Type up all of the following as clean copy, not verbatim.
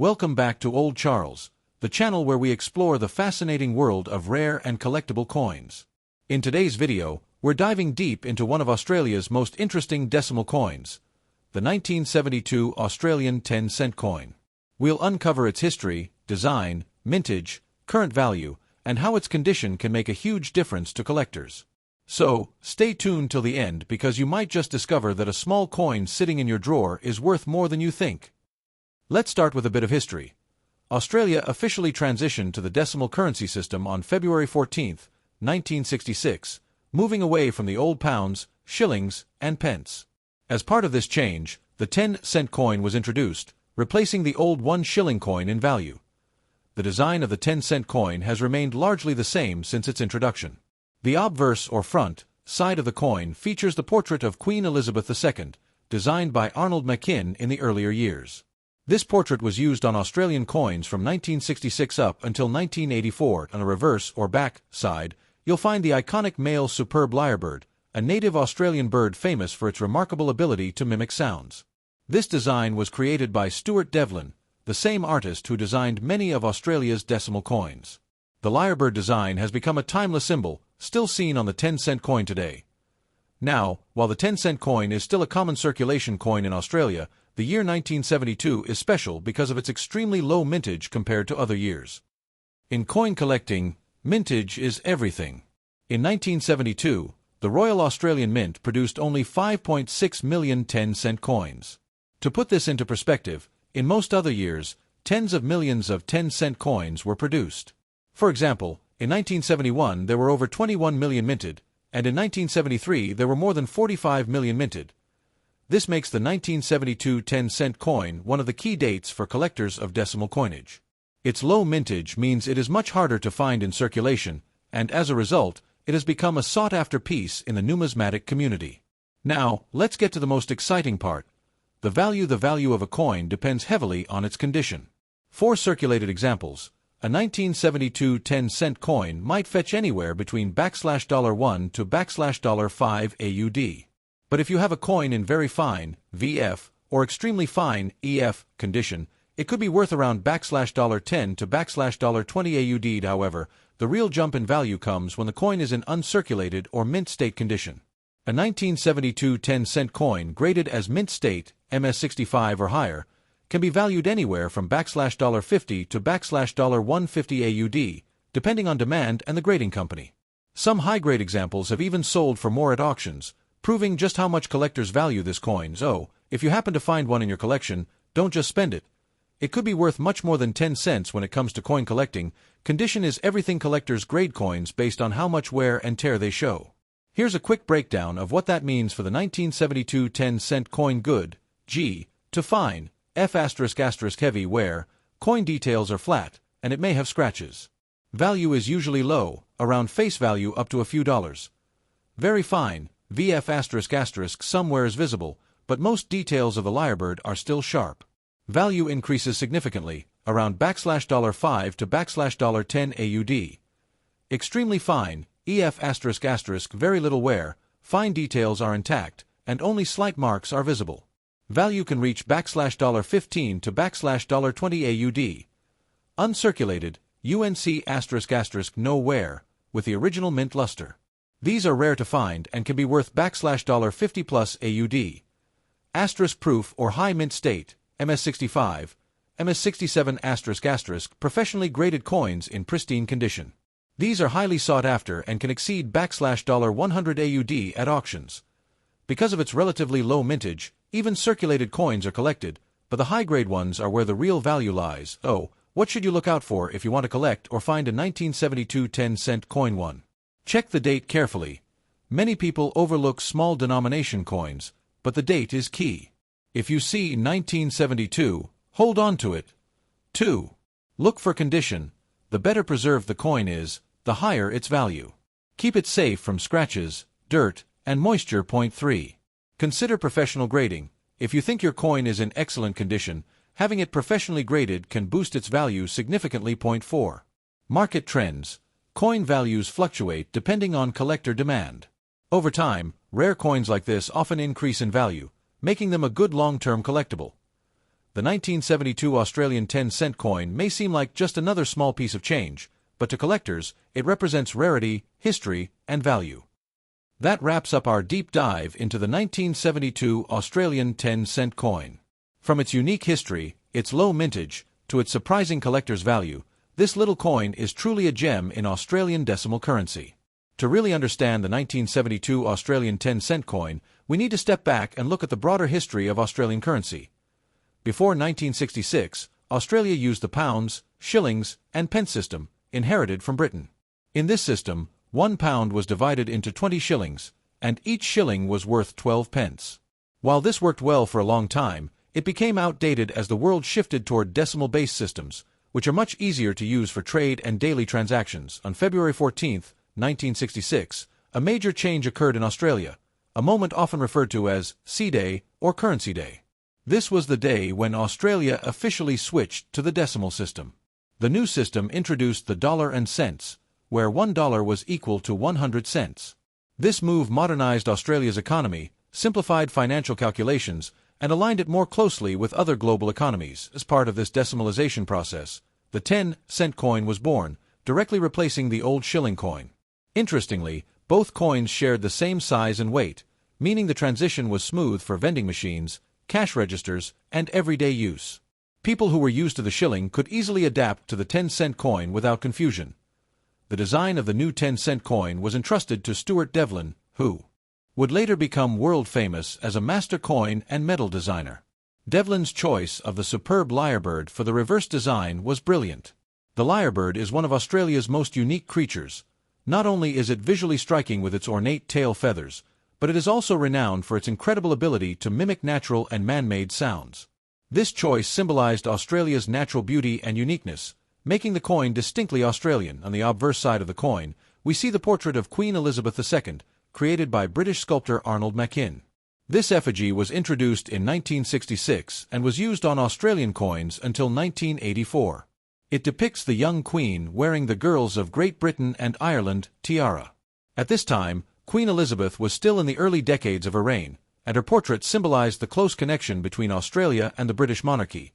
Welcome back to Old Charles, the channel where we explore the fascinating world of rare and collectible coins. In today's video, we're diving deep into one of Australia's most interesting decimal coins, the 1972 Australian 10-cent coin. We'll uncover its history, design, mintage, current value, and how its condition can make a huge difference to collectors. So, stay tuned till the end because you might just discover that a small coin sitting in your drawer is worth more than you think. Let's start with a bit of history. Australia officially transitioned to the decimal currency system on February 14, 1966, moving away from the old pounds, shillings, and pence. As part of this change, the 10-cent coin was introduced, replacing the old 1 shilling coin in value. The design of the 10-cent coin has remained largely the same since its introduction. The obverse or front side of the coin features the portrait of Queen Elizabeth II, designed by Arnold Machin in the earlier years. This portrait was used on Australian coins from 1966 up until 1984. On the reverse or back side, you'll find the iconic male superb lyrebird, a native Australian bird famous for its remarkable ability to mimic sounds. This design was created by Stuart Devlin, the same artist who designed many of Australia's decimal coins. The lyrebird design has become a timeless symbol, still seen on the 10-cent coin today. Now, while the 10-cent coin is still a common circulation coin in Australia, the year 1972 is special because of its extremely low mintage compared to other years. In coin collecting, mintage is everything. In 1972, the Royal Australian Mint produced only 5.6 million 10-cent coins. To put this into perspective, in most other years, tens of millions of 10-cent coins were produced. For example, in 1971 there were over 21 million minted, and in 1973 there were more than 45 million minted. This makes the 1972 10-cent coin one of the key dates for collectors of decimal coinage. Its low mintage means it is much harder to find in circulation, and as a result, it has become a sought-after piece in the numismatic community. Now, let's get to the most exciting part. The value of a coin depends heavily on its condition. 4 circulated examples. A 1972 10-cent coin might fetch anywhere between $1 to $5 AUD. But if you have a coin in very fine, VF, or extremely fine, EF, condition, it could be worth around $10 to $20 AUD. However, the real jump in value comes when the coin is in uncirculated or mint state condition. A 1972 10-cent coin graded as mint state, MS65 or higher, can be valued anywhere from $50 to $150 AUD, depending on demand and the grading company. Some high-grade examples have even sold for more at auctions, proving just how much collectors value this coin. So, if you happen to find one in your collection, don't just spend it. It could be worth much more than 10 cents when it comes to coin collecting. Condition is everything. Collectors grade coins based on how much wear and tear they show. Here's a quick breakdown of what that means for the 1972 10-cent coin. Good, G, to fine, F*** heavy wear, coin details are flat, and it may have scratches. Value is usually low, around face value up to a few dollars. Very fine, VF**, some wear is visible, but most details of the lyrebird are still sharp. Value increases significantly, around $5 to $10 AUD. Extremely fine, EF**, very little wear, fine details are intact, and only slight marks are visible. Value can reach $15 to $20 AUD. Uncirculated, UNC**, no wear, with the original mint luster. These are rare to find and can be worth $50 plus AUD. Asterisk proof or high mint state, MS65, MS67**, professionally graded coins in pristine condition. These are highly sought after and can exceed $100 AUD at auctions. Because of its relatively low mintage, even circulated coins are collected, but the high-grade ones are where the real value lies. Oh, what should you look out for if you want to collect or find a 1972 10-cent coin? 1. Check the date carefully. Many people overlook small denomination coins, but the date is key. If you see 1972, hold on to it. 2. Look for condition. The better preserved the coin is, the higher its value. Keep it safe from scratches, dirt, and moisture. 3. Consider professional grading. If you think your coin is in excellent condition, having it professionally graded can boost its value significantly. 4. Market trends. Coin values fluctuate depending on collector demand. Over time, rare coins like this often increase in value, making them a good long-term collectible. The 1972 Australian 10-cent coin may seem like just another small piece of change, but to collectors, it represents rarity, history, and value. That wraps up our deep dive into the 1972 Australian 10-cent coin. From its unique history, its low mintage, to its surprising collector's value, this little coin is truly a gem in Australian decimal currency. To really understand the 1972 Australian 10-cent coin, we need to step back and look at the broader history of Australian currency. Before 1966, Australia used the pounds, shillings, and pence system, inherited from Britain. In this system, 1 pound was divided into 20 shillings, and each shilling was worth 12 pence. While this worked well for a long time, it became outdated as the world shifted toward decimal-based systems, which are much easier to use for trade and daily transactions. On February 14, 1966, a major change occurred in Australia, a moment often referred to as C-Day or Currency Day. This was the day when Australia officially switched to the decimal system. The new system introduced the dollar and cents, where $1 was equal to 100 cents. This move modernized Australia's economy, simplified financial calculations, and aligned it more closely with other global economies. As part of this decimalization process, the 10-cent coin was born, directly replacing the old shilling coin. Interestingly, both coins shared the same size and weight, meaning the transition was smooth for vending machines, cash registers, and everyday use. People who were used to the shilling could easily adapt to the 10-cent coin without confusion. The design of the new 10-cent coin was entrusted to Stuart Devlin, who would later become world-famous as a master coin and medal designer. Devlin's choice of the superb lyrebird for the reverse design was brilliant. The lyrebird is one of Australia's most unique creatures. Not only is it visually striking with its ornate tail feathers, but it is also renowned for its incredible ability to mimic natural and man-made sounds. This choice symbolized Australia's natural beauty and uniqueness, making the coin distinctly Australian. On the obverse side of the coin, we see the portrait of Queen Elizabeth II, created by British sculptor Arnold Machin. This effigy was introduced in 1966 and was used on Australian coins until 1984. It depicts the young Queen wearing the Girls of Great Britain and Ireland tiara. At this time, Queen Elizabeth was still in the early decades of her reign, and her portrait symbolized the close connection between Australia and the British monarchy.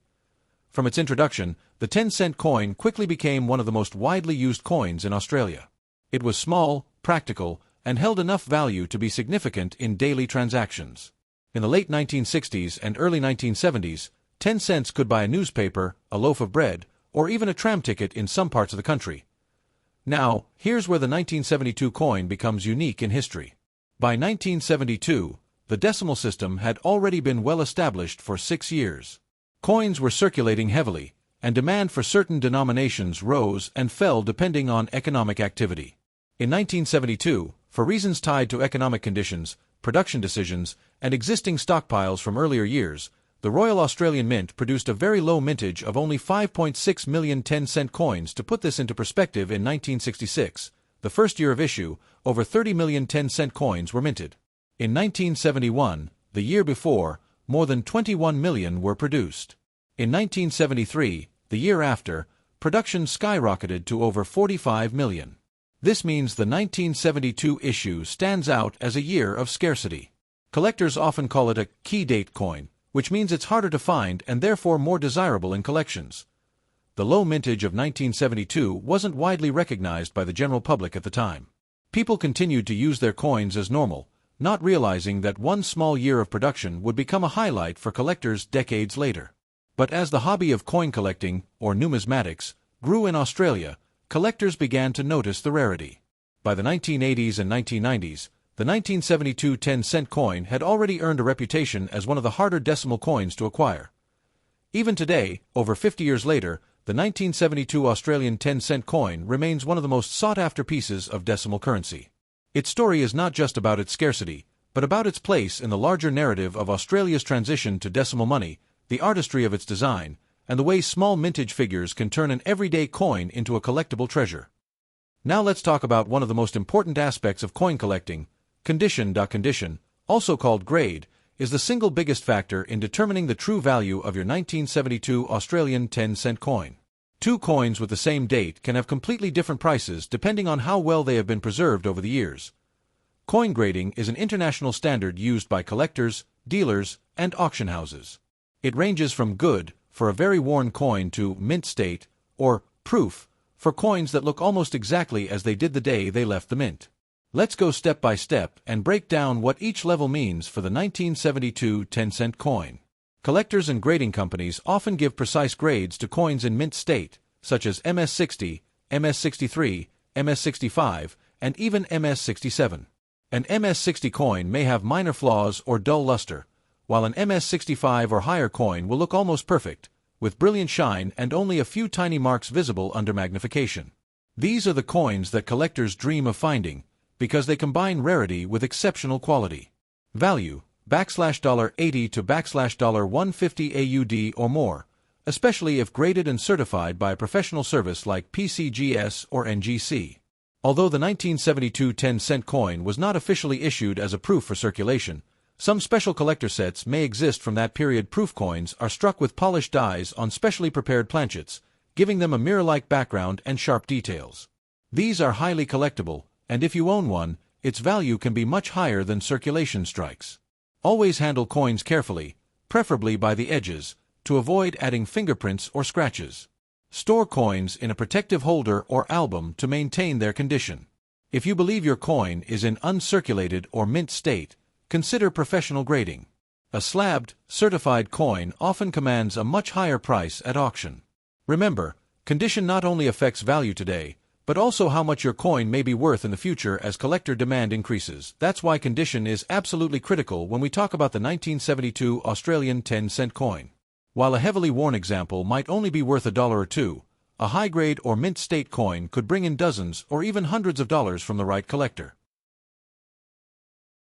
From its introduction, the 10-cent coin quickly became one of the most widely used coins in Australia. It was small, practical, and held enough value to be significant in daily transactions. In the late 1960s and early 1970s, 10 cents could buy a newspaper, a loaf of bread, or even a tram ticket in some parts of the country. Now, here's where the 1972 coin becomes unique in history. By 1972, the decimal system had already been well established for 6 years. Coins were circulating heavily, and demand for certain denominations rose and fell depending on economic activity. In 1972, for reasons tied to economic conditions, production decisions, and existing stockpiles from earlier years, the Royal Australian Mint produced a very low mintage of only 5.6 million 10-cent coins. To put this into perspective, in 1966, the first year of issue, over 30 million 10-cent coins were minted. In 1971, the year before, more than 21 million were produced. In 1973, the year after, production skyrocketed to over 45 million. This means the 1972 issue stands out as a year of scarcity. Collectors often call it a key date coin, which means it's harder to find and therefore more desirable in collections. The low mintage of 1972 wasn't widely recognized by the general public at the time. People continued to use their coins as normal, not realizing that one small year of production would become a highlight for collectors decades later. But as the hobby of coin collecting, or numismatics, grew in Australia, collectors began to notice the rarity. By the 1980s and 1990s, the 1972 10-cent coin had already earned a reputation as one of the harder decimal coins to acquire. Even today, over 50 years later, the 1972 Australian 10-cent coin remains one of the most sought-after pieces of decimal currency. Its story is not just about its scarcity, but about its place in the larger narrative of Australia's transition to decimal money, the artistry of its design, and the way small mintage figures can turn an everyday coin into a collectible treasure. Now let's talk about one of the most important aspects of coin collecting. Condition. Condition, also called grade, is the single biggest factor in determining the true value of your 1972 Australian 10-cent coin. Two coins with the same date can have completely different prices depending on how well they have been preserved over the years. Coin grading is an international standard used by collectors, dealers, and auction houses. It ranges from good, for a very worn coin, to mint state, or proof, for coins that look almost exactly as they did the day they left the mint. Let's go step by step and break down what each level means for the 1972 10-cent coin. Collectors and grading companies often give precise grades to coins in mint state, such as MS-60, MS-63, MS-65, and even MS-67. An MS-60 coin may have minor flaws or dull luster, while an MS-65 or higher coin will look almost perfect, with brilliant shine and only a few tiny marks visible under magnification. These are the coins that collectors dream of finding, because they combine rarity with exceptional quality. Value, $80 to $150 AUD or more, especially if graded and certified by a professional service like PCGS or NGC. Although the 1972 10-cent coin was not officially issued as a proof for circulation, some special collector sets may exist from that period. Proof coins are struck with polished dies on specially prepared planchets, giving them a mirror-like background and sharp details. These are highly collectible, and if you own one, its value can be much higher than circulation strikes. Always handle coins carefully, preferably by the edges, to avoid adding fingerprints or scratches. Store coins in a protective holder or album to maintain their condition. If you believe your coin is in uncirculated or mint state, consider professional grading. A slabbed, certified coin often commands a much higher price at auction. Remember, condition not only affects value today, but also how much your coin may be worth in the future as collector demand increases. That's why condition is absolutely critical when we talk about the 1972 Australian 10-cent coin. While a heavily worn example might only be worth $1 or $2, a high-grade or mint state coin could bring in dozens or even hundreds of dollars from the right collector.